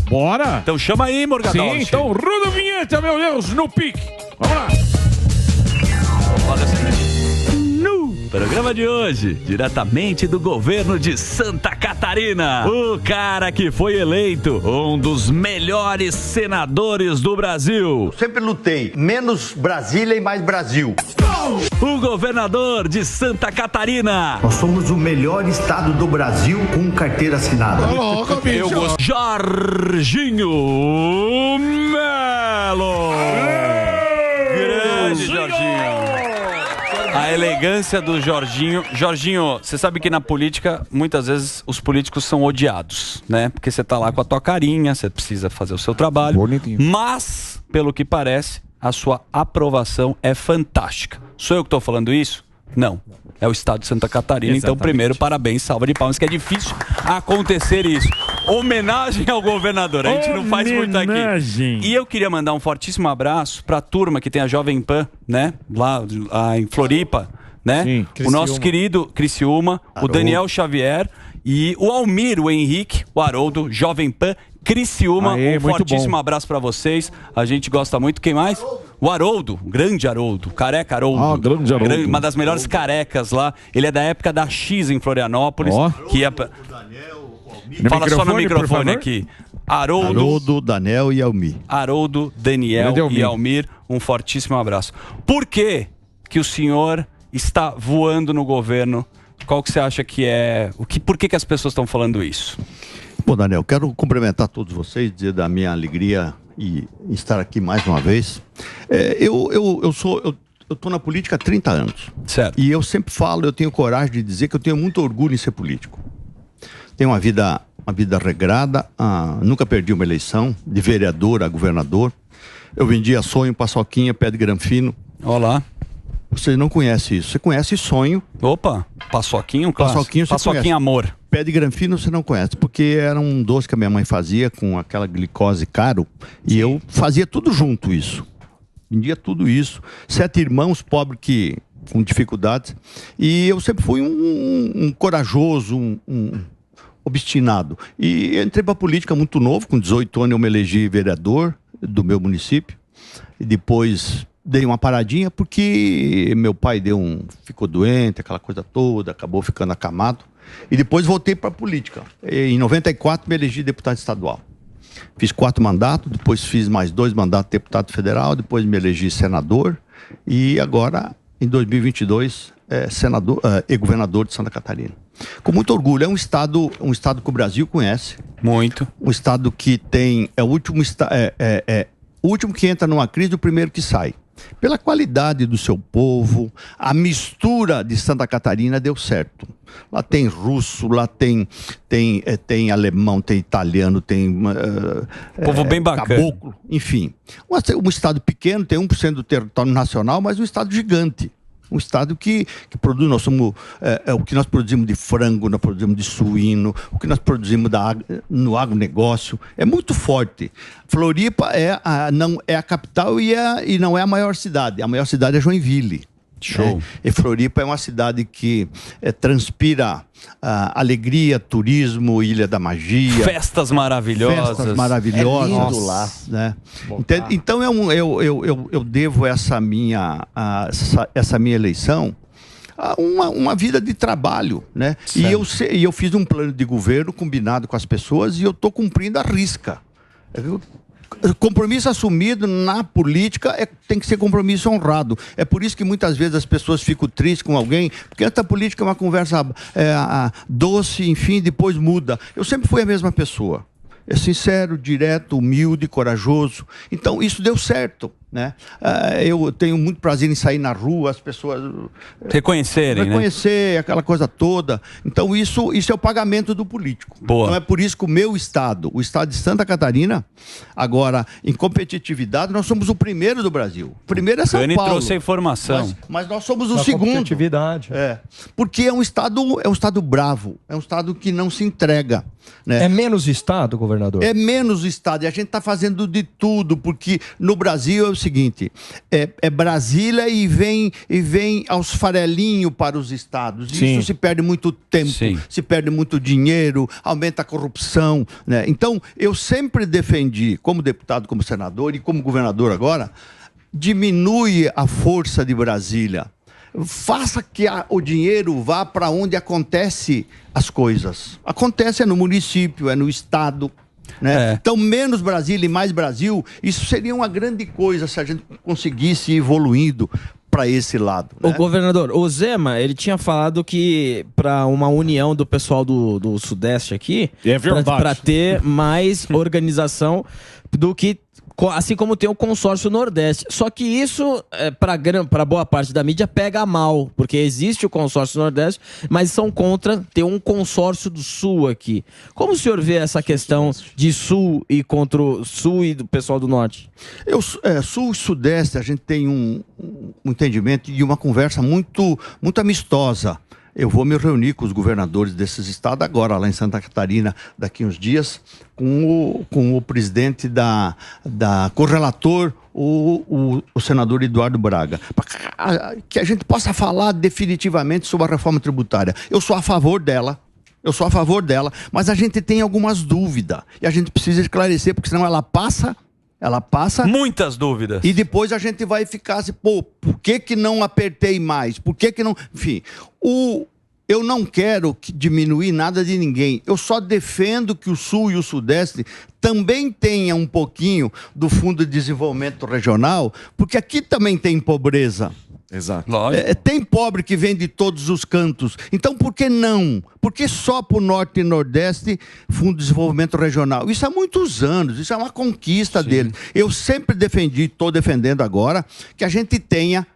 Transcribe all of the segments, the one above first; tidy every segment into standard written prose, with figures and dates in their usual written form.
Bora! Então chama aí, Morgadão. Sim, então roda a vinheta, meu Deus, no pique. Vamos lá. No programa de hoje, diretamente do governo de Santa Catarina, o cara que foi eleito um dos melhores senadores do Brasil. Sempre lutei, menos Brasília e mais Brasil. O governador de Santa Catarina. Nós somos o melhor estado do Brasil com carteira assinada. Eu gosto. Jorginho Melo. Grande Jorginho. A elegância do Jorginho. Jorginho, você sabe que na política, muitas vezes, os políticos são odiados, né? Porque você tá lá com a tua carinha, você precisa fazer o seu trabalho. Bonitinho. Mas, pelo que parece, a sua aprovação é fantástica. Sou eu que tô falando isso? Não. É o estado de Santa Catarina. Exatamente. Então, primeiro, parabéns, salva de palmas, que é difícil acontecer isso. Homenagem ao governador. A gente não faz muito aqui. Homenagem. E eu queria mandar um fortíssimo abraço pra turma que tem a Jovem Pan, né? Lá em Floripa, né? Sim, o nosso querido Criciúma, o Daniel Xavier e o Almir, o Henrique, o Haroldo, Jovem Pan, Criciúma. Aê, Um muito fortíssimo bom. abraço pra vocês. A gente gosta muito. Quem mais? O Haroldo, o grande Haroldo, careca Haroldo. Grande Haroldo. Uma das melhores carecas lá. Ele é da época da X em Florianópolis. Ó. Que ia... Fala só no por microfone favor. aqui. Haroldo, Haroldo, Daniel e Almi. Haroldo, Daniel Grande Almir. e Almir, um fortíssimo abraço. Por que que o senhor está voando no governo? Qual que você acha que é... Por que que as pessoas estão falando isso? Bom, Daniel, quero cumprimentar todos vocês, dizer da minha alegria e estar aqui mais uma vez. Eu estou na política há 30 anos. Certo. E eu sempre falo, eu tenho coragem de dizer que eu tenho muito orgulho em ser político. Tenho uma vida regrada, nunca perdi uma eleição, de vereador a governador. Eu vendia sonho, paçoquinha, pé de granfino. Olá. Você não conhece isso. Você conhece sonho, Opa, paçoquinho, um clássico. Paçoquinho você Paçoquinho conhece. amor. pé de granfino você não conhece, porque era um doce que a minha mãe fazia com aquela glicose caro. E eu fazia tudo junto isso. Vendia tudo isso. 7 irmãos pobres com dificuldades. E eu sempre fui um corajoso, um obstinado. E entrei para a política muito novo, com 18 anos eu me elegi vereador do meu município. E depois dei uma paradinha porque meu pai ficou doente, aquela coisa toda, acabou ficando acamado. E depois voltei para a política. Em 94 me elegi deputado estadual. Fiz 4 mandatos, depois fiz mais 2 mandatos de deputado federal, depois me elegi senador e agora, em 2022, senador e governador de Santa Catarina. Com muito orgulho. É um estado que o Brasil conhece. Muito. Um estado que tem... É o último que entra numa crise, o primeiro que sai. Pela qualidade do seu povo, a mistura de Santa Catarina deu certo. Lá tem russo, lá tem alemão, tem italiano, tem... Povo bem bacana. Caboclo, enfim. Um estado pequeno, tem 1% do território nacional, mas um estado gigante. Um estado que produz, nós somos, o que nós produzimos de frango, nós produzimos de suíno, o que nós produzimos no agronegócio, é muito forte. Floripa não é a capital e não é a maior cidade é Joinville. Show. E Floripa é uma cidade que transpira alegria, turismo, Ilha da Magia. Festas maravilhosas. Festas maravilhosas. É lindo lá. Né? Então eu devo essa minha eleição a uma vida de trabalho, né? E eu fiz um plano de governo combinado com as pessoas e eu estou cumprindo a risca. Compromisso assumido na política tem que ser compromisso honrado. É por isso que muitas vezes as pessoas ficam tristes com alguém, porque essa política é uma conversa doce, enfim, depois muda. Eu sempre fui a mesma pessoa. É sincero, direto, humilde, corajoso. Então, isso deu certo, né? Eu tenho muito prazer em sair na rua, as pessoas... Reconhecerem, Reconhecer, né? Aquela coisa toda. Então, isso é o pagamento do político. Boa. Então, é por isso que o estado de Santa Catarina, agora, em competitividade, nós somos o primeiro do Brasil. O primeiro é São Ele Paulo. trouxe a informação. Mas nós somos o segundo. Competitividade. Porque é um estado bravo, é um estado que não se entrega. Né? É menos estado, governador? É menos estado. E a gente está fazendo de tudo, porque no Brasil seguinte, é Brasília e vem aos farelinhos para os estados. Sim. Isso se perde muito tempo, Sim. se perde muito dinheiro, aumenta a corrupção, né? Então, eu sempre defendi, como deputado, como senador e como governador agora, diminui a força de Brasília. Faça que o dinheiro vá para onde acontece as coisas. Acontece no município, é no estado, né? Então, menos Brasília e mais Brasil, isso seria uma grande coisa se a gente conseguisse ir evoluindo para esse lado, né? O governador, o Zema, ele tinha falado que para uma união do pessoal do Sudeste aqui, É verdade. para ter mais organização do que assim como tem o consórcio Nordeste. Só que isso, para boa parte da mídia, pega mal, porque existe o consórcio Nordeste, mas são contra ter um consórcio do Sul aqui. Como o senhor vê essa questão de Sul e contra o Sul e do pessoal do Norte? Sul e Sudeste, a gente tem um entendimento e uma conversa muito amistosa. Eu vou me reunir com os governadores desses estados agora, lá em Santa Catarina, daqui uns dias, com o presidente com o relator, o senador Eduardo Braga, para que a gente possa falar definitivamente sobre a reforma tributária. Eu sou a favor dela, mas a gente tem algumas dúvidas e a gente precisa esclarecer, porque senão ela passa. Muitas dúvidas. E depois a gente vai ficar assim, por que não apertei mais? Por que não... Enfim, eu não quero diminuir nada de ninguém. Eu só defendo que o Sul e o Sudeste também tenham um pouquinho do Fundo de Desenvolvimento Regional, porque aqui também tem pobreza. Exato. Tem pobre que vem de todos os cantos. Então, por que não? Por que só para o Norte e Nordeste Fundo de Desenvolvimento Regional? Isso há muitos anos, isso é uma conquista dele. Eu sempre defendi, estou defendendo agora, que a gente tenha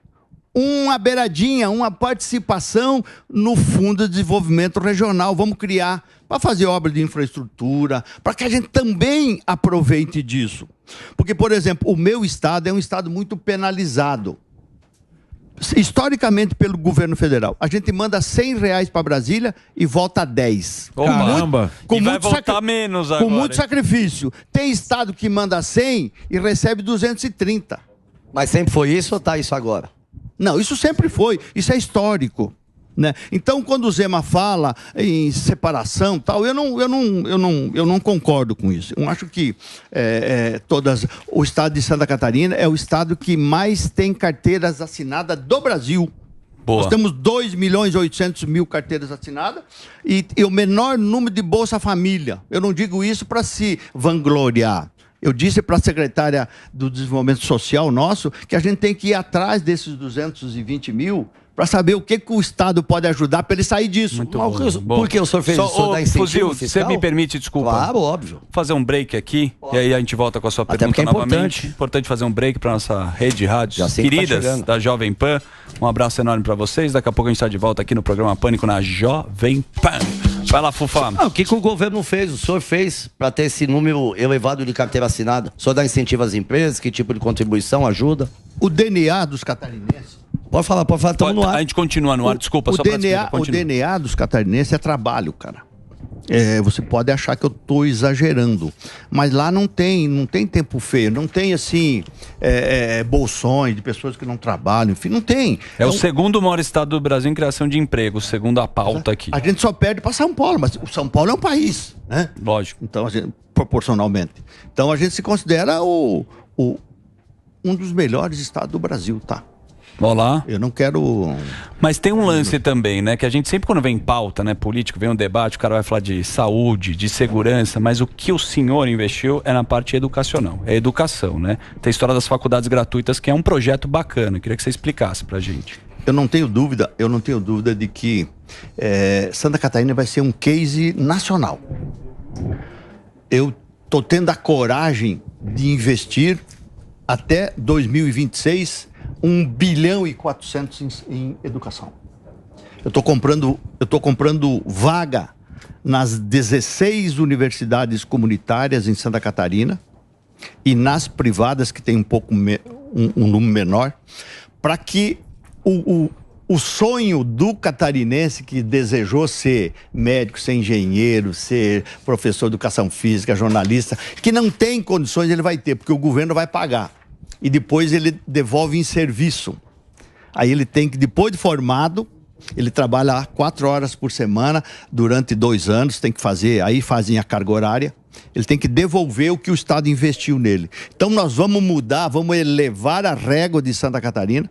uma beiradinha, uma participação no Fundo de Desenvolvimento Regional. Vamos criar para fazer obra de infraestrutura, para que a gente também aproveite disso. Porque, por exemplo, o meu estado é um estado muito penalizado. Historicamente pelo governo federal. A gente manda R$100 para Brasília e volta a 10. Caramba! E vai voltar menos agora. Com muito sacrifício. Tem estado que manda 100 e recebe 230. Mas sempre foi isso ou tá isso agora? Não, isso sempre foi. Isso é histórico, né? Então, quando o Zema fala em separação, tal, eu não concordo com isso. Eu acho que o estado de Santa Catarina é o estado que mais tem carteiras assinadas do Brasil. Boa. Nós temos 2.800.000 carteiras assinadas e o menor número de Bolsa Família. Eu não digo isso para se vangloriar. Eu disse para a secretária do Desenvolvimento Social nosso que a gente tem que ir atrás desses 220 mil para saber o que o Estado pode ajudar para ele sair disso. Muito Por que o senhor fez isso? Só dá incentivo Fuzil, fiscal? você me permite, desculpa. Claro, óbvio. Fazer um break aqui, e aí a gente volta com a sua Até pergunta porque é novamente. Importante fazer um break para nossa rede de rádios Já sei que tá queridas chegando. da Jovem Pan. Um abraço enorme para vocês. Daqui a pouco a gente está de volta aqui no programa Pânico na Jovem Pan. Vai lá, Fufá. O que o governo fez, o senhor fez para ter esse número elevado de carteira assinada? O senhor dá incentivo às empresas? Que tipo de contribuição ajuda? O DNA dos catarinenses... Pode falar, estamos no ar. A gente continua no ar, desculpa. O DNA dos catarinenses é trabalho, cara. Você pode achar que eu estou exagerando, mas lá não tem tempo feio, não tem assim bolsões de pessoas que não trabalham, enfim, não tem. É o segundo maior estado do Brasil em criação de emprego, segundo a pauta aqui. A gente só perde para São Paulo, mas o São Paulo é um país, né? Lógico. Então, proporcionalmente. Então a gente se considera um dos melhores estados do Brasil, tá? Olá. Eu não quero... Mas tem um lance também, né? Que a gente sempre quando vem em pauta, né? Político, vem um debate, o cara vai falar de saúde, de segurança, mas o que o senhor investiu é na parte educacional. É educação, né? Tem a história das faculdades gratuitas, que é um projeto bacana. Eu queria que você explicasse pra gente. Eu não tenho dúvida de que Santa Catarina vai ser um case nacional. Eu tô tendo a coragem de investir até 2026 1,4 bilhão em educação. Eu estou comprando vaga nas 16 universidades comunitárias em Santa Catarina e nas privadas que tem um número menor, para que o sonho do catarinense que desejou ser médico, ser engenheiro, ser professor de educação física, jornalista, que não tem condições, ele vai ter, porque o governo vai pagar. e depois ele devolve em serviço. Aí ele tem que, depois de formado, ele trabalha 4 horas por semana durante 2 anos, tem que fazer, aí fazem a carga horária. Ele tem que devolver o que o Estado investiu nele. Então nós vamos mudar, vamos elevar a régua de Santa Catarina,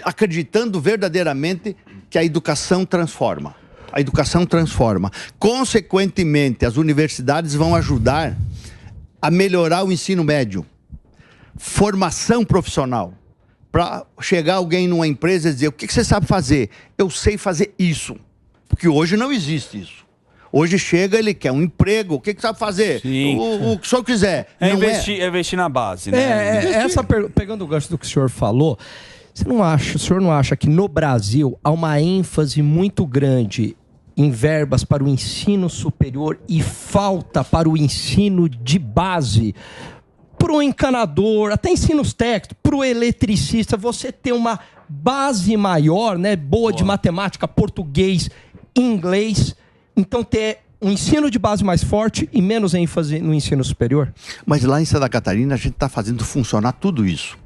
acreditando verdadeiramente que a educação transforma. A educação transforma. Consequentemente, as universidades vão ajudar a melhorar o ensino médio. Formação profissional. Para chegar alguém numa empresa e dizer, o que você sabe fazer? Eu sei fazer isso. Porque hoje não existe isso. Hoje chega, ele quer um emprego. O que sabe fazer? O que o senhor quiser. Investir na base, né? Pegando o gancho do que o senhor falou, o senhor não acha que no Brasil há uma ênfase muito grande em verbas para o ensino superior e falta para o ensino de base? Para o encanador, até ensinos técnicos, para o eletricista, você ter uma base maior, né, boa de matemática, português, inglês, então ter um ensino de base mais forte e menos ênfase no ensino superior? Mas lá em Santa Catarina a gente está fazendo funcionar tudo isso.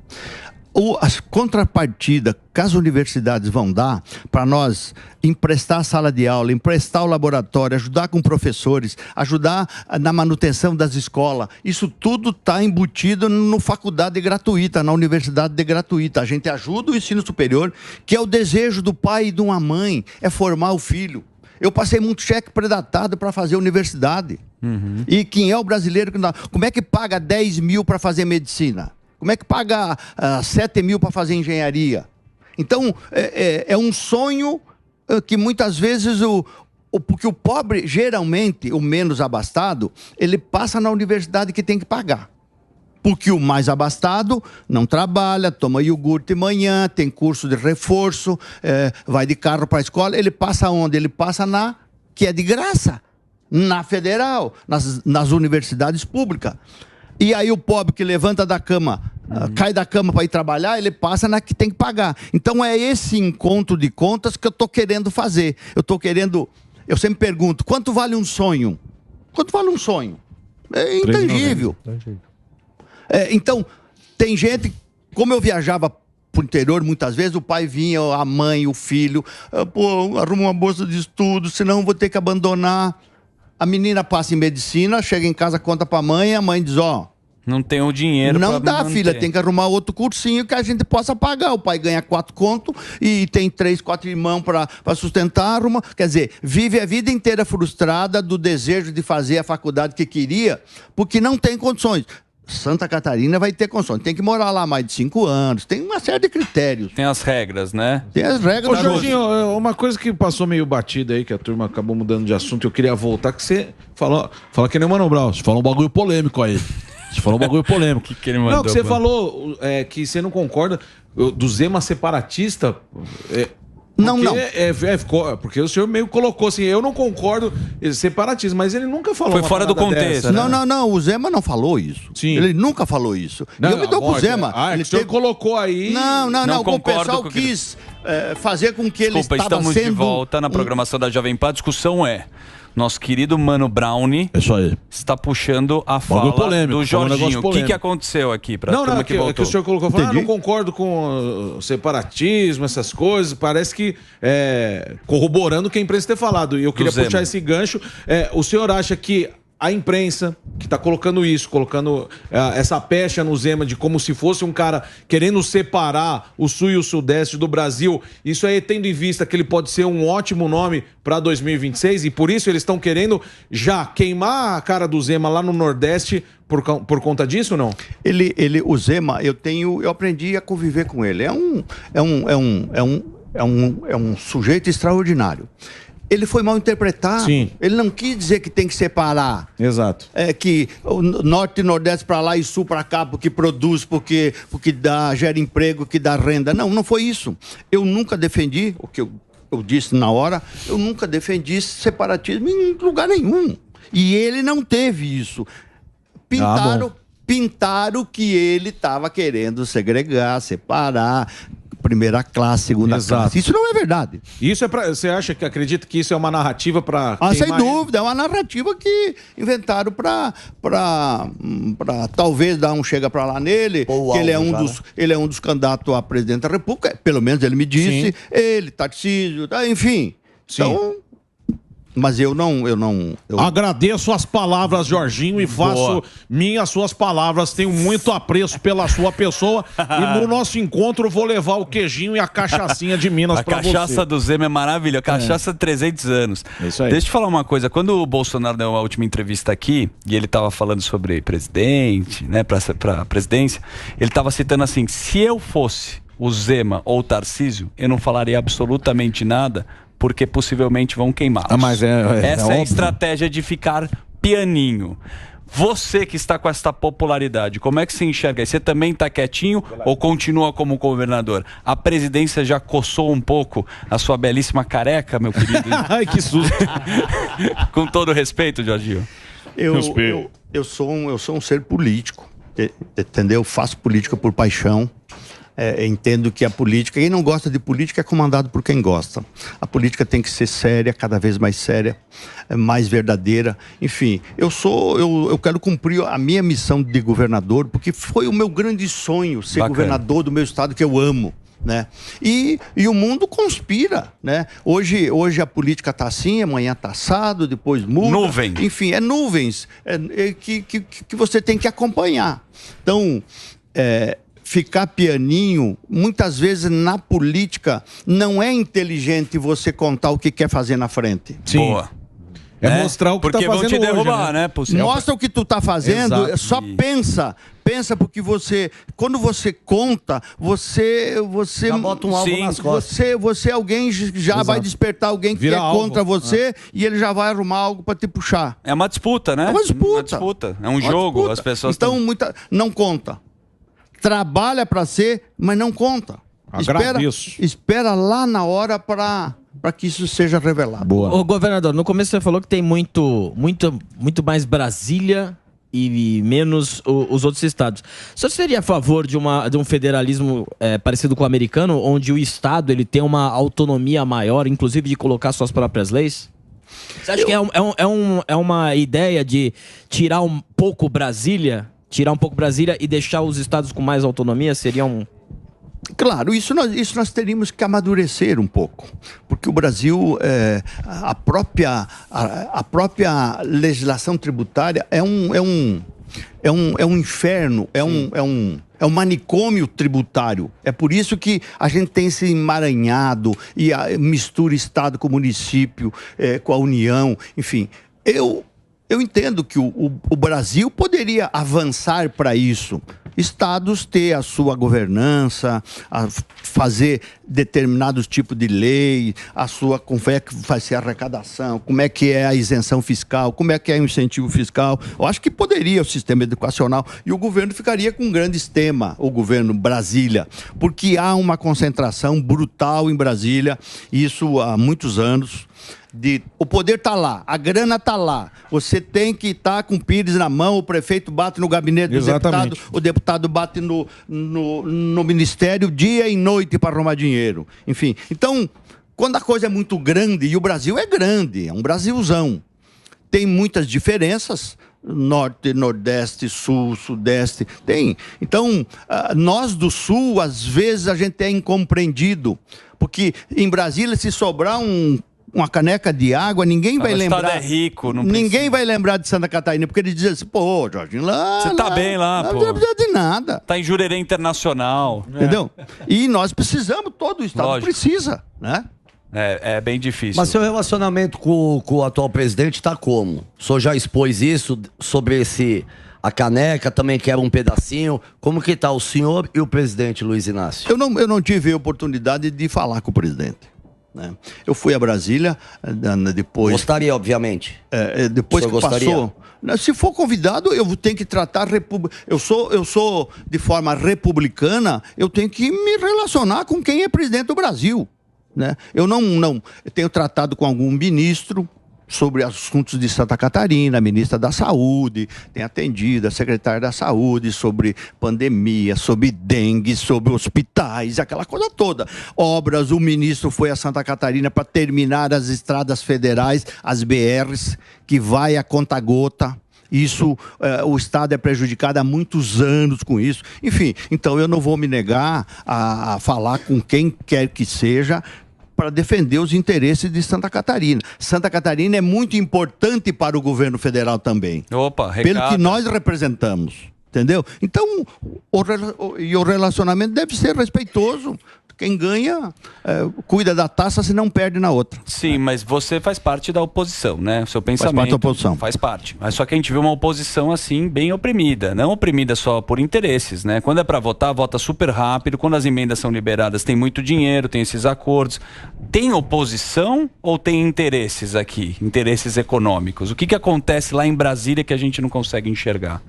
As contrapartidas que as universidades vão dar para nós emprestar a sala de aula, emprestar o laboratório, ajudar com professores, ajudar na manutenção das escolas, isso tudo está embutido na faculdade gratuita, na universidade gratuita. A gente ajuda o ensino superior, que é o desejo do pai e de uma mãe, é formar o filho. Eu passei muito cheque predatado para fazer universidade. E quem é o brasileiro? Como é que paga 10 mil para fazer medicina? Como é que paga 7 mil para fazer engenharia? Então, é um sonho que muitas vezes porque o pobre, geralmente, o menos abastado, ele passa na universidade que tem que pagar. Porque o mais abastado não trabalha, toma iogurte de manhã, tem curso de reforço, vai de carro para a escola. Ele passa onde? Ele passa que é de graça, na federal, nas universidades públicas. E aí o pobre que levanta da cama, cai da cama para ir trabalhar, ele passa na que tem que pagar. Então é esse encontro de contas que eu estou querendo fazer. Eu sempre pergunto, quanto vale um sonho? Quanto vale um sonho? É intangível. Então, tem gente, como eu viajava pro interior, muitas vezes o pai vinha, a mãe, o filho, arruma uma bolsa de estudo, senão eu vou ter que abandonar. A menina passa em medicina, chega em casa, conta pra mãe, a mãe diz, não tem o dinheiro não dá, filha, tem que arrumar outro cursinho que a gente possa pagar. O pai ganha 4 contos e tem 3, 4 irmãos para sustentar. Quer dizer, vive a vida inteira frustrada do desejo de fazer a faculdade que queria, porque não tem condições. Santa Catarina vai ter condições. Tem que morar lá mais de 5 anos. Tem uma série de critérios. Tem as regras, né? Tem as regras. Ô, Jorginho, uma coisa que passou meio batida aí, que a turma acabou mudando de assunto, eu queria voltar, que você fala que nem o Mano Brown. Você falou um bagulho polêmico aí. Você falou um bagulho polêmico. que ele mandou, não, que você falou que você não concorda do Zema separatista... Não. Porque o senhor meio colocou assim, eu não concordo separatismo, mas ele nunca falou. Foi fora do contexto. Dessa, né? Não, o Zema não falou isso. Sim. Ele nunca falou isso. Eu me dou com o Zema. O senhor colocou aí... Não, o pessoal quis fazer com que ele estava estamos de volta na programação da Jovem Pan. A discussão nosso querido Mano Brownie está puxando a fala do Jorginho. O que aconteceu aqui para a turma que voltou? Que o senhor colocou, não concordo com o separatismo, essas coisas, parece que corroborando o que a imprensa tem falado. E eu queria puxar esse gancho. O senhor acha que a imprensa que está colocando essa pecha no Zema de como se fosse um cara querendo separar o Sul e o Sudeste do Brasil, isso aí tendo em vista que ele pode ser um ótimo nome para 2026 e por isso eles estão querendo já queimar a cara do Zema lá no Nordeste por conta disso ou não? O Zema, eu aprendi a conviver com ele. É um sujeito extraordinário. Ele foi mal interpretado. Sim. Ele não quis dizer que tem que separar. Exato. Que o Norte e Nordeste para lá e Sul para cá, porque produz, porque gera emprego, que dá renda. Não foi isso. Eu nunca defendi, o que eu disse na hora, eu nunca defendi separatismo em lugar nenhum. E ele não teve isso. Pintaram que ele estava querendo segregar, separar, primeira classe, segunda classe. Isso não é verdade. Isso é para você acredita que isso é uma narrativa para sem dúvida, é uma narrativa que inventaram para talvez dar um chega para lá nele, que ele é um dos candidatos a presidente da República, pelo menos ele me disse, ele, Tarcísio, enfim. Sim. Então, mas eu agradeço as palavras, Jorginho, e faço minhas suas palavras. Tenho muito apreço pela sua pessoa. E no nosso encontro vou levar o queijinho e a cachaçinha de Minas pra você. A cachaça do Zema é maravilhosa. Cachaça de 300 anos. Isso aí. Deixa eu te falar uma coisa. Quando o Bolsonaro deu a última entrevista aqui, e ele tava falando sobre presidente, né, pra presidência, ele tava citando assim, se eu fosse o Zema ou o Tarcísio, eu não falaria absolutamente nada, porque possivelmente vão queimá-los. Mas essa é a estratégia de ficar pianinho. Você que está com essa popularidade, como é que você enxerga? Você também está quietinho ou continua como governador? A presidência já coçou um pouco a sua belíssima careca, meu querido? Ai, que susto! Com todo respeito, Jorginho. Eu sou um ser político, entendeu? Faço política por paixão. Entendo que a política, quem não gosta de política é comandado por quem gosta. A política tem que ser séria, cada vez mais séria, mais verdadeira. Enfim, eu quero cumprir a minha missão de governador, porque foi o meu grande sonho ser governador do meu estado que eu amo. Né? E o mundo conspira, né? Hoje a política está assim, amanhã está assado, depois muda. Nuvem. Enfim, nuvens que você tem que acompanhar. Então, ficar pianinho, muitas vezes na política não é inteligente você contar o que quer fazer na frente. Sim. Boa. Mostrar o que tá fazendo hoje, te derrubar, né? Mostra o que tu tá fazendo. Exato. Só pensa porque quando você conta, você já bota um alvo nas costas. Você alguém já vai despertar alguém que é contra você e ele já vai arrumar algo para te puxar. É uma disputa, né? É uma disputa. É um jogo, disputa. As pessoas então não conta. Trabalha para ser, mas não conta. Espera lá na hora para que isso seja revelado. Boa. Ô, governador, no começo você falou que tem muito mais Brasília e menos os outros estados. O senhor seria a favor de um federalismo parecido com o americano, onde o estado ele tem uma autonomia maior, inclusive de colocar suas próprias leis? Você acha que é uma ideia de tirar um pouco Brasília e deixar os estados com mais autonomia? Seria Claro, isso nós teríamos que amadurecer um pouco, porque o Brasil, a própria legislação tributária é um inferno, é um manicômio tributário. É por isso que a gente tem esse emaranhado e mistura Estado com município, com a União, enfim. Eu entendo que o Brasil poderia avançar para isso. Estados ter a sua governança, fazer determinados tipos de lei, como é que vai ser a arrecadação, como é que é a isenção fiscal, como é que é o incentivo fiscal. Eu acho que poderia o sistema educacional e o governo ficaria com um grande sistema, o governo Brasília, porque há uma concentração brutal em Brasília, isso há muitos anos. O poder está lá, a grana está lá. Você tem que estar com o Pires na mão, o prefeito bate no gabinete do deputado, o deputado bate no ministério dia e noite para arrumar dinheiro. Enfim, então, quando a coisa é muito grande, e o Brasil é grande, é um Brasilzão, tem muitas diferenças, norte, nordeste, sul, sudeste, tem. Então, nós do sul, às vezes a gente é incompreendido, porque em Brasília, se sobrar uma caneca de água, ninguém vai lembrar. O estado é rico, não ninguém precisa. Vai lembrar de Santa Catarina, porque eles dizem assim, pô, Jorginho, você tá bem lá, pô. Não precisa de nada. Tá em Jurerê Internacional. Entendeu? E nós precisamos, todo o estado precisa, né? É bem difícil. Mas seu relacionamento com o atual presidente tá como? O senhor já expôs isso sobre a caneca, também quer um pedacinho. Como que tá o senhor e o presidente Luiz Inácio? Eu não tive a oportunidade de falar com o presidente. Eu fui a Brasília, depois... Gostaria, obviamente. Depois que passou... Se for convidado, eu tenho que tratar... Eu sou, de forma republicana, eu tenho que me relacionar com quem é presidente do Brasil. Né? Eu tenho tratado com algum ministro, sobre assuntos de Santa Catarina, a ministra da Saúde tem atendido, a secretária da Saúde, sobre pandemia, sobre dengue, sobre hospitais, aquela coisa toda. Obras, o ministro foi a Santa Catarina para terminar as estradas federais, as BRs, que vai a conta-gota. Isso, o Estado é prejudicado há muitos anos com isso. Enfim, então eu não vou me negar a falar com quem quer que seja para defender os interesses de Santa Catarina. Santa Catarina é muito importante para o governo federal também. Opa, recado. Pelo que nós representamos, entendeu? Então, o relacionamento deve ser respeitoso. Quem ganha, cuida da taça, se não perde na outra. Sim, mas você faz parte da oposição, né? O seu pensamento faz parte da oposição. Faz parte. Mas só que a gente vê uma oposição assim, bem oprimida. Não oprimida só por interesses, né? Quando é para votar, vota super rápido. Quando as emendas são liberadas, tem muito dinheiro, tem esses acordos. Tem oposição ou tem interesses aqui? Interesses econômicos? O que acontece lá em Brasília que a gente não consegue enxergar?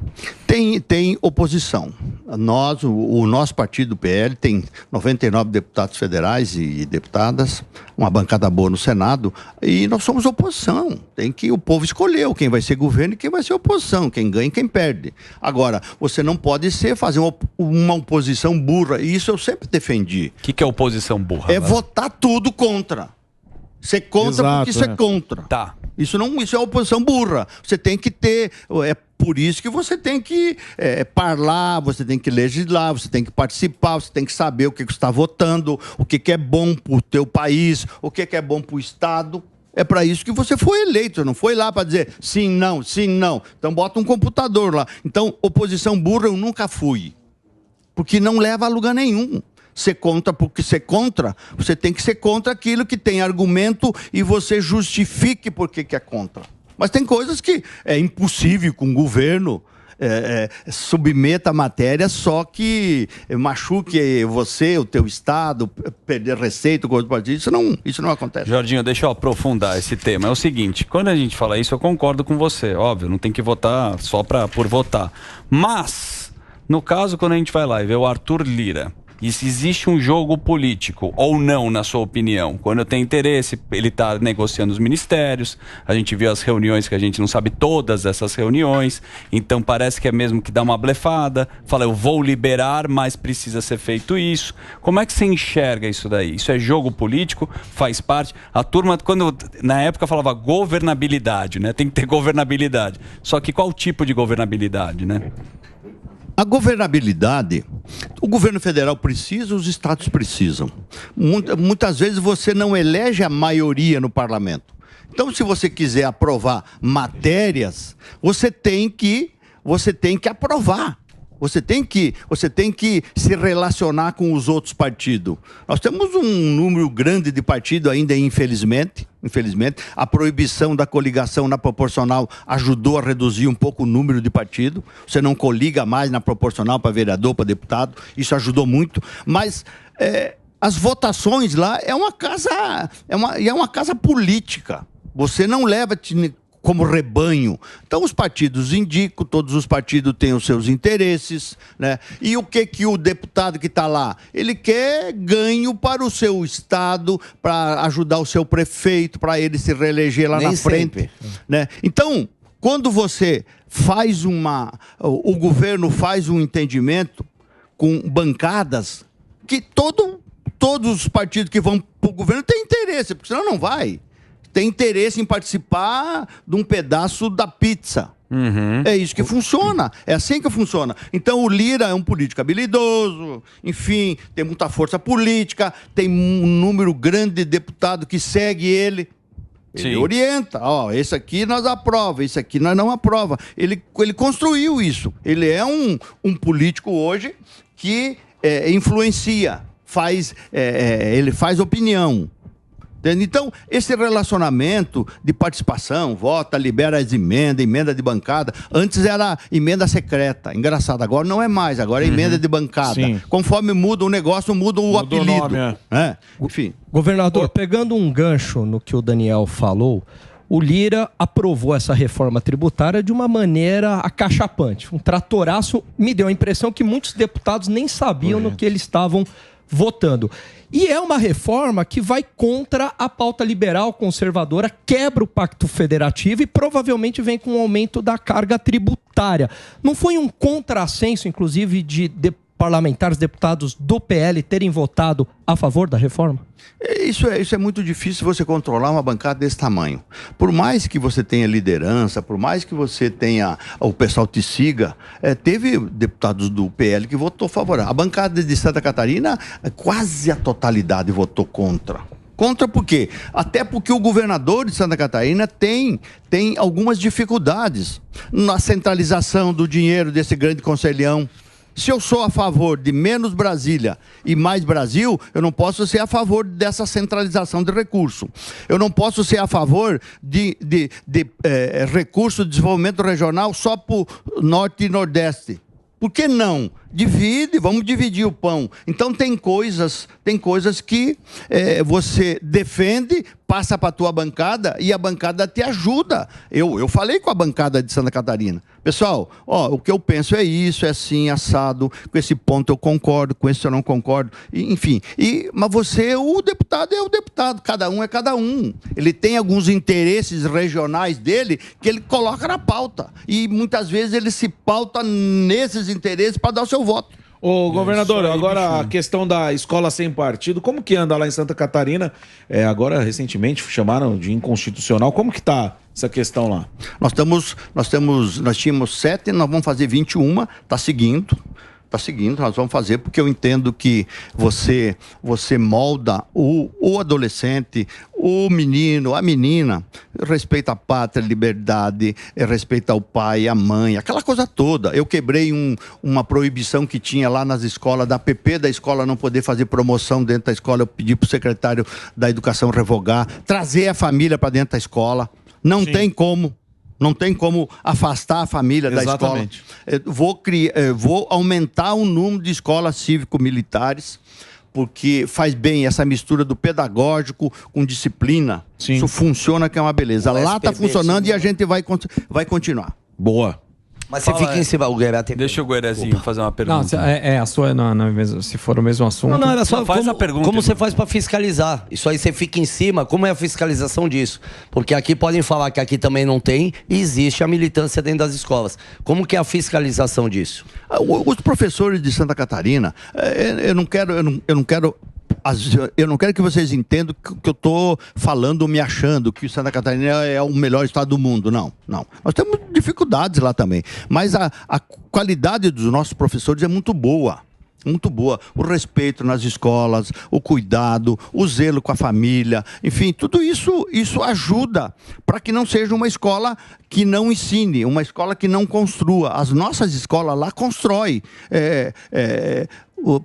Tem oposição. O nosso partido, o PL, tem 99 deputados federais e deputadas, uma bancada boa no Senado, e nós somos oposição. Tem que o povo escolher quem vai ser governo e quem vai ser oposição, quem ganha e quem perde. Agora, você não pode fazer uma oposição burra, e isso eu sempre defendi. O que é oposição burra? É votar tudo contra. Ser contra porque ser contra. Tá. Isso é oposição burra. Você tem que ter... Por isso que você tem que falar, você tem que legislar, você tem que participar, você tem que saber o que você está votando, o que é bom para o teu país, o que é bom para o Estado. É para isso que você foi eleito, você não foi lá para dizer sim, não, sim, não. Então bota um computador lá. Então, oposição burra eu nunca fui, porque não leva a lugar nenhum. Ser contra, porque ser contra, você tem que ser contra aquilo que tem argumento e você justifique por que é contra. Mas tem coisas que é impossível com o governo submeta a matéria, só que machuque você, o teu Estado, perder receita com outro partido. Isso não acontece. Jorginho, deixa eu aprofundar esse tema. É o seguinte, quando a gente fala isso, eu concordo com você. Óbvio, não tem que votar só por votar. Mas, no caso, quando a gente vai lá e vê o Arthur Lira, e se existe um jogo político ou não, na sua opinião? Quando eu tenho interesse, ele está negociando os ministérios, a gente viu as reuniões que a gente não sabe todas essas reuniões, então parece que é mesmo que dá uma blefada, fala eu vou liberar, mas precisa ser feito isso. Como é que você enxerga isso daí? Isso é jogo político? Faz parte? A turma, na época falava governabilidade, né? Tem que ter governabilidade. Só que qual tipo de governabilidade, né? A governabilidade, o governo federal precisa, os estados precisam. Muitas vezes você não elege a maioria no parlamento. Então, se você quiser aprovar matérias, você tem que aprovar. Você tem que se relacionar com os outros partidos. Nós temos um número grande de partidos ainda, infelizmente. A proibição da coligação na proporcional ajudou a reduzir um pouco o número de partidos. Você não coliga mais na proporcional para vereador, para deputado. Isso ajudou muito. Mas as votações lá é uma casa política. Você não leva como rebanho. Então os partidos indicam, todos os partidos têm os seus interesses, né? E o que o deputado que está lá? Ele quer ganho para o seu estado, para ajudar o seu prefeito, para ele se reeleger lá na frente, né? Então, quando você faz o governo faz um entendimento com bancadas que todos os partidos que vão para o governo têm interesse, porque senão não vai. Tem interesse em participar de um pedaço da pizza. Uhum. É isso que funciona. É assim que funciona. Então o Lira é um político habilidoso, enfim, tem muita força política, tem um número grande de deputados que segue ele. Ele orienta, esse aqui nós aprova, esse aqui nós não aprova. Ele construiu isso. Ele é um político hoje que influencia, ele faz opinião. Então, esse relacionamento de participação, vota, libera as emendas, emenda de bancada. Antes era emenda secreta. Engraçado, agora não é mais, agora é emenda de bancada. Sim. Conforme muda o negócio, muda o apelido. O nome, enfim. Governador, pegando um gancho no que o Daniel falou, o Lira aprovou essa reforma tributária de uma maneira acachapante. Um tratoraço. Me deu a impressão que muitos deputados nem sabiam no que eles estavam votando. E é uma reforma que vai contra a pauta liberal conservadora, quebra o pacto federativo e provavelmente vem com um aumento da carga tributária. Não foi um contrassenso, inclusive, de parlamentares, deputados do PL terem votado a favor da reforma? Isso é muito difícil você controlar uma bancada desse tamanho. Por mais que você tenha liderança, por mais que você tenha, o pessoal te siga, teve deputados do PL que votou favorável. A bancada de Santa Catarina, quase a totalidade votou contra. Contra por quê? Até porque o governador de Santa Catarina tem algumas dificuldades na centralização do dinheiro desse grande conselhão. Se eu sou a favor de menos Brasília e mais Brasil, eu não posso ser a favor dessa centralização de recurso. Eu não posso ser a favor de recurso de desenvolvimento regional só para o Norte e Nordeste. Por que não? Divide, vamos dividir o pão. Então tem coisas que você defende, passa para a tua bancada e a bancada te ajuda. Eu falei com a bancada de Santa Catarina. Pessoal, o que eu penso é isso, é assim, assado, com esse ponto eu concordo, com esse eu não concordo, enfim. Mas o deputado é o deputado, cada um é cada um. Ele tem alguns interesses regionais dele que ele coloca na pauta. E muitas vezes ele se pauta nesses interesses para dar o seu voto. Ô, governador, agora a questão da escola sem partido, como que anda lá em Santa Catarina? Agora, recentemente, chamaram de inconstitucional. Como que tá essa questão lá? Nós tínhamos 7, nós vamos fazer 21, tá seguindo, nós vamos fazer, porque eu entendo que você molda o adolescente, o menino, a menina, respeita a pátria, a liberdade, respeita o pai, a mãe, aquela coisa toda. Eu quebrei uma proibição que tinha lá nas escolas, da PP da escola não poder fazer promoção dentro da escola. Eu pedi para o secretário da Educação revogar, trazer a família para dentro da escola. Não tem como afastar a família da escola. Vou aumentar o número de escolas cívico-militares, porque faz bem essa mistura do pedagógico com disciplina. Sim. Isso funciona, que é uma beleza. Lá está funcionando e a gente vai continuar. Boa. Mas você fica em cima, o Guerra. Deixa o Guerezinho fazer uma pergunta. Não, a sua não é mesmo, se for o mesmo assunto. Não, era só faz a pergunta. Como você faz para fiscalizar? Isso aí você fica em cima, como é a fiscalização disso? Porque aqui podem falar que aqui também não tem e existe a militância dentro das escolas. Como que é a fiscalização disso? Os professores de Santa Catarina, eu não quero que vocês entendam que eu estou falando, me achando que Santa Catarina é o melhor estado do mundo. Não. Nós temos dificuldades lá também. Mas a qualidade dos nossos professores é muito boa. Muito boa. O respeito nas escolas, o cuidado, o zelo com a família, enfim, tudo isso ajuda para que não seja uma escola que não ensine, uma escola que não construa. As nossas escolas lá constroem,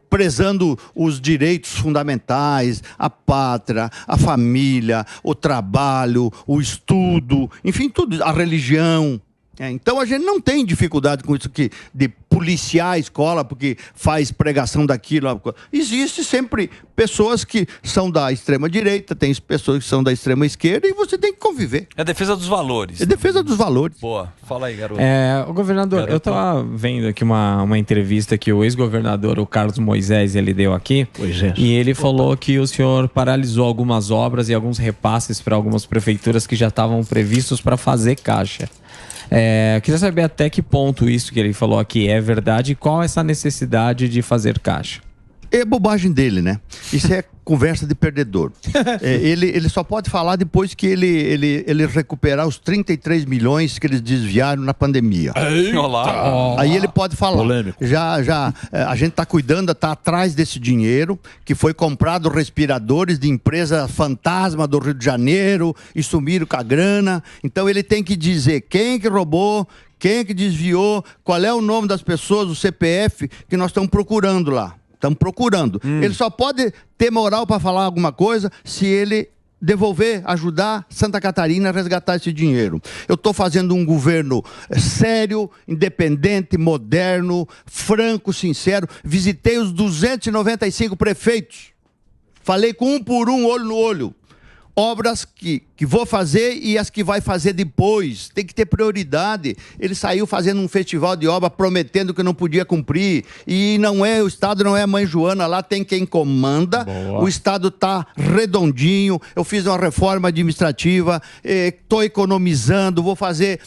prezando os direitos fundamentais, a pátria, a família, o trabalho, o estudo, enfim, tudo, a religião. Então a gente não tem dificuldade com isso de policiar a escola porque faz pregação daquilo. Existe sempre pessoas que são da extrema direita, tem pessoas que são da extrema esquerda e você tem que conviver. É a defesa dos valores. É defesa dos valores. Boa, fala aí, garoto. O governador, eu estava vendo aqui uma entrevista que o ex-governador, o Carlos Moisés, ele deu aqui. E ele falou que o senhor paralisou algumas obras e alguns repasses para algumas prefeituras que já estavam previstos para fazer caixa. Eu queria saber até que ponto isso que ele falou aqui é verdade e qual é essa necessidade de fazer caixa. É bobagem dele, né? Isso é conversa de perdedor. Ele só pode falar depois que ele recuperar os 33 milhões que eles desviaram na pandemia. Olá. Aí ele pode falar. Polêmico. A gente está cuidando, está atrás desse dinheiro que foi comprado respiradores de empresa fantasma do Rio de Janeiro e sumiram com a grana. Então ele tem que dizer quem que roubou, quem que desviou, qual é o nome das pessoas, o CPF que nós estamos procurando lá. Estamos procurando. Ele só pode ter moral para falar alguma coisa se ele devolver, ajudar Santa Catarina a resgatar esse dinheiro. Eu estou fazendo um governo sério, independente, moderno, franco, sincero. Visitei os 295 prefeitos. Falei com um por um, olho no olho. Obras que que vou fazer e as que vai fazer depois. Tem que ter prioridade. Ele saiu fazendo um festival de obra prometendo que não podia cumprir. E não é, o Estado não é a mãe Joana, lá tem quem comanda. Boa. O Estado está redondinho. Eu fiz uma reforma administrativa, estou economizando, vou fazer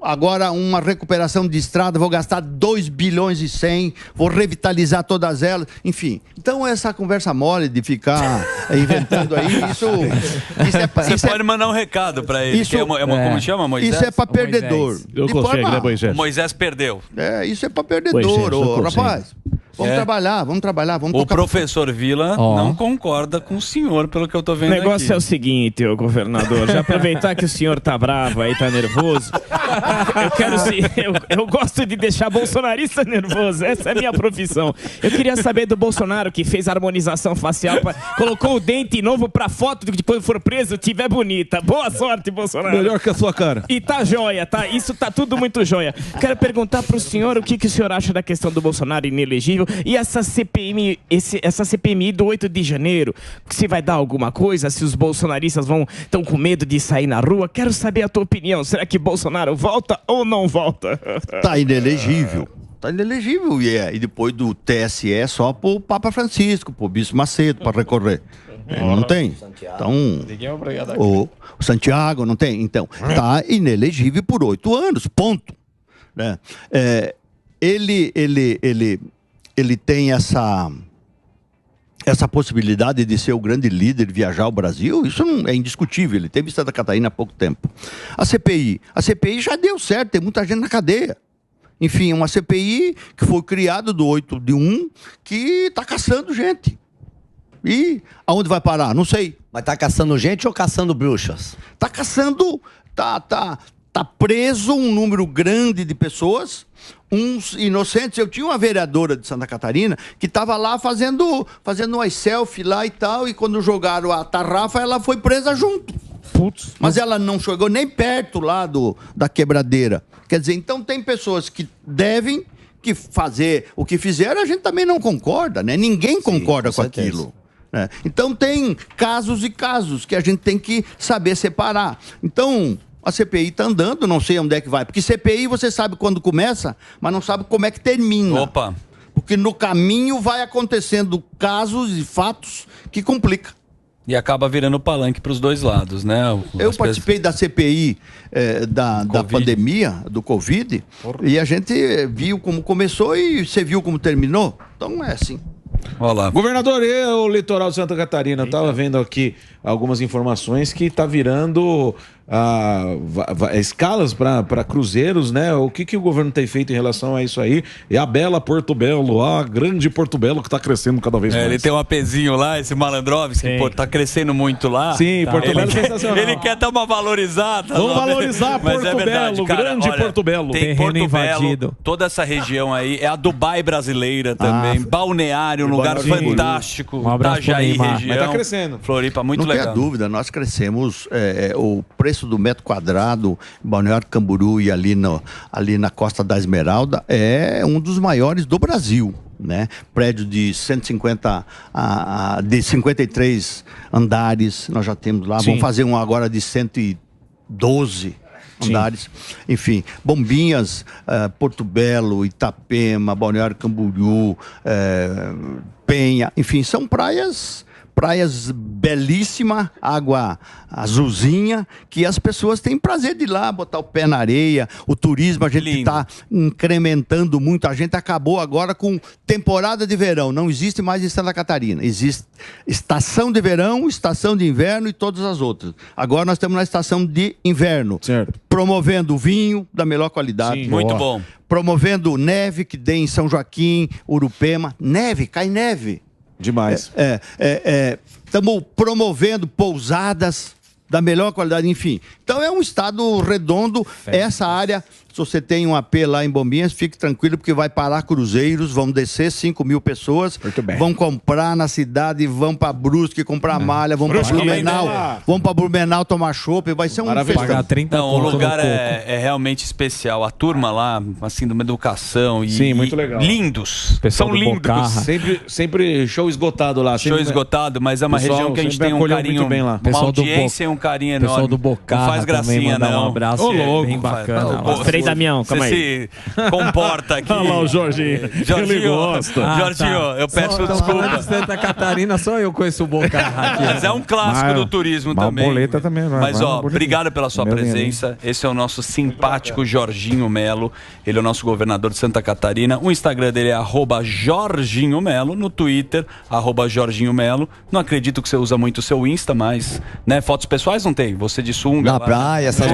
agora uma recuperação de estrada, vou gastar 2 bilhões e 100, vou revitalizar todas elas. Enfim, então essa conversa mole de ficar inventando aí, isso é Você pode mandar um recado pra ele. Isso, como chama, Moisés? Isso é pra perdedor. Eu consigo, né, Moisés? Moisés perdeu. Isso é pra perdedor, rapaz. Vamos trabalhar, vamos O professor Vila não concorda com o senhor, pelo que eu tô vendo aqui. O negócio é o seguinte, ô governador, já aproveitar que o senhor tá bravo aí, tá nervoso, eu gosto de deixar bolsonarista nervoso, essa é a minha profissão. Eu queria saber do Bolsonaro, que fez harmonização facial, colocou o dente novo pra foto de quando for preso, tiver bonita. Boa sorte, Bolsonaro. Melhor que a sua cara. E tá joia, tá? Isso tá tudo muito joia. Quero perguntar pro senhor o que o senhor acha da questão do Bolsonaro inelegível e essa CPMI do 8 de janeiro. Se vai dar alguma coisa, se os bolsonaristas estão com medo de sair na rua. Quero saber a tua opinião. Será que Bolsonaro volta ou não volta? Tá inelegível. E depois do TSE só pro Papa Francisco, pro Bispo Macedo para recorrer. Não tem. Então, o Santiago não tem. Então, tá inelegível por 8 anos, ponto. Né? Ele tem essa possibilidade de ser o grande líder, viajar ao Brasil, isso não é indiscutível. Ele teve Santa Catarina há pouco tempo. A CPI já deu certo, tem muita gente na cadeia. Enfim, uma CPI que foi criada do 8 de 1, que está caçando gente. E aonde vai parar? Não sei. Mas tá caçando gente ou caçando bruxas? Tá caçando, tá preso um número grande de pessoas, uns inocentes. Eu tinha uma vereadora de Santa Catarina que estava lá fazendo umas selfie lá e tal, e quando jogaram a tarrafa, ela foi presa junto. Putz. Mas ela não chegou nem perto lá da quebradeira. Quer dizer, então tem pessoas que devem que fazer o que fizeram, a gente também não concorda, né? Ninguém concorda com aquilo. Né? Então tem casos e casos que a gente tem que saber separar. Então, a CPI está andando, não sei onde é que vai. Porque CPI você sabe quando começa, mas não sabe como é que termina. Opa! Porque no caminho vai acontecendo casos e fatos que complicam. E acaba virando palanque para os dois lados, né? Eu participei da CPI da pandemia, do Covid, e a gente viu como começou e você viu como terminou. Então é assim. Olá. Governador, o litoral de Santa Catarina, eu estava vendo aqui algumas informações que está virando escalas para cruzeiros, né? O que o governo tem feito em relação a isso aí? E a bela Porto Belo, a grande Porto Belo que está crescendo cada vez mais. Ele tem um apezinho lá, esse Malandrovski, que está crescendo muito lá. Sim, tá. Porto Belo é sensacional. Ele quer dar uma valorizada. Vamos valorizar Porto Belo, cara, grande Porto Belo. Tem Porto Belo, toda essa região aí, é a Dubai brasileira também, Balneário, um lugar fantástico, Itajaí região. Mas tá crescendo. Floripa, muito legal. Não tem dúvida, nós crescemos, o preço do metro quadrado, Balneário Camboriú e ali na Costa da Esmeralda, é um dos maiores do Brasil. Né? Prédio de 53 andares, nós já temos lá. Sim. Vamos fazer um agora de 112 andares. Sim. Enfim, Bombinhas, Porto Belo, Itapema, Balneário Camboriú, Penha, enfim, são praias belíssimas, água azulzinha, que as pessoas têm prazer de ir lá, botar o pé na areia. O turismo a gente está incrementando muito. A gente acabou agora com temporada de verão. Não existe mais em Santa Catarina. Existe estação de verão, estação de inverno e todas as outras. Agora nós estamos na estação de inverno. Certo. Promovendo vinho da melhor qualidade. Sim, muito bom. Promovendo neve, que tem em São Joaquim, Urupema. Neve, cai neve. Demais. Estamos promovendo pousadas da melhor qualidade, enfim. Então é um estado redondo, essa área você tem um AP lá em Bombinhas, fique tranquilo, porque vai parar cruzeiros, vão descer 5 mil pessoas, vão comprar na cidade, vão pra Brusque comprar malha, vão pra Blumenau tomar chopp, vai ser um festão. Não, o lugar é realmente especial. A turma lá, assim, de uma educação e... Sim, muito legal. Lindos. São lindos. Sempre show esgotado lá. Show esgotado, mas é uma região que a gente tem um carinho, bem lá. uma audiência e um carinho enorme. Pessoal do Bocarra não faz gracinha, não. Um abraço bem bacana. Frei Damião, calma aí. Você se comporta aqui. Olha lá o Jorginho. Ele gosta. Jorginho, eu peço desculpa. Santa Catarina, só eu conheço o Bocarra aqui. Mas é um clássico do turismo também. Boleta também. Mas, ó, obrigado pela sua presença. Esse é o nosso simpático Jorginho Melo. Ele é o nosso governador de Santa Catarina. O Instagram dele é @Jorginho Melo. No Twitter, @Jorginho Melo. Não acredito que você usa muito o seu Insta, mas, né, fotos pessoais não tem. Você de sunga. Na praia, essa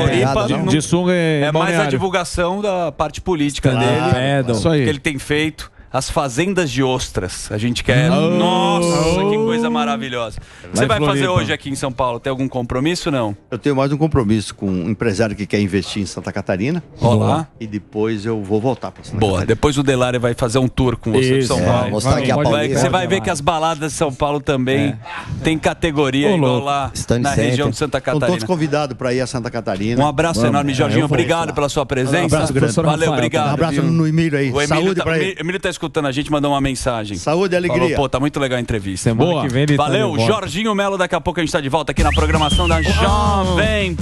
de sunga é mais a divulgação da parte política dele. Isso aí. Que ele tem feito. As fazendas de ostras. A gente quer. Nossa, que coisa maravilhosa. Você vai fazer hoje aqui em São Paulo? Tem algum compromisso, não? Eu tenho mais um compromisso com um empresário que quer investir em Santa Catarina. Olá. E depois eu vou voltar para Santa Boa. Catarina. Depois o Delário vai fazer um tour com você de São Paulo. Mostrar aqui a Paulista. Você vai ver que as baladas de São Paulo também tem categoria igual lá na região de Santa Estão Catarina. todos convidados para ir a Santa Catarina. Um abraço enorme, Jorginho. Obrigado pela sua presença. Um abraço grande. Valeu, obrigado. Um abraço no Emílio aí. Saúde pra ele. O Emílio tá escutando a gente, mandou uma mensagem. Saúde e alegria. Falou, pô, tá muito legal a entrevista. Semana que vem ele Valeu, tá de volta. Jorginho Melo. Daqui a pouco a gente tá de volta aqui na programação da Jovem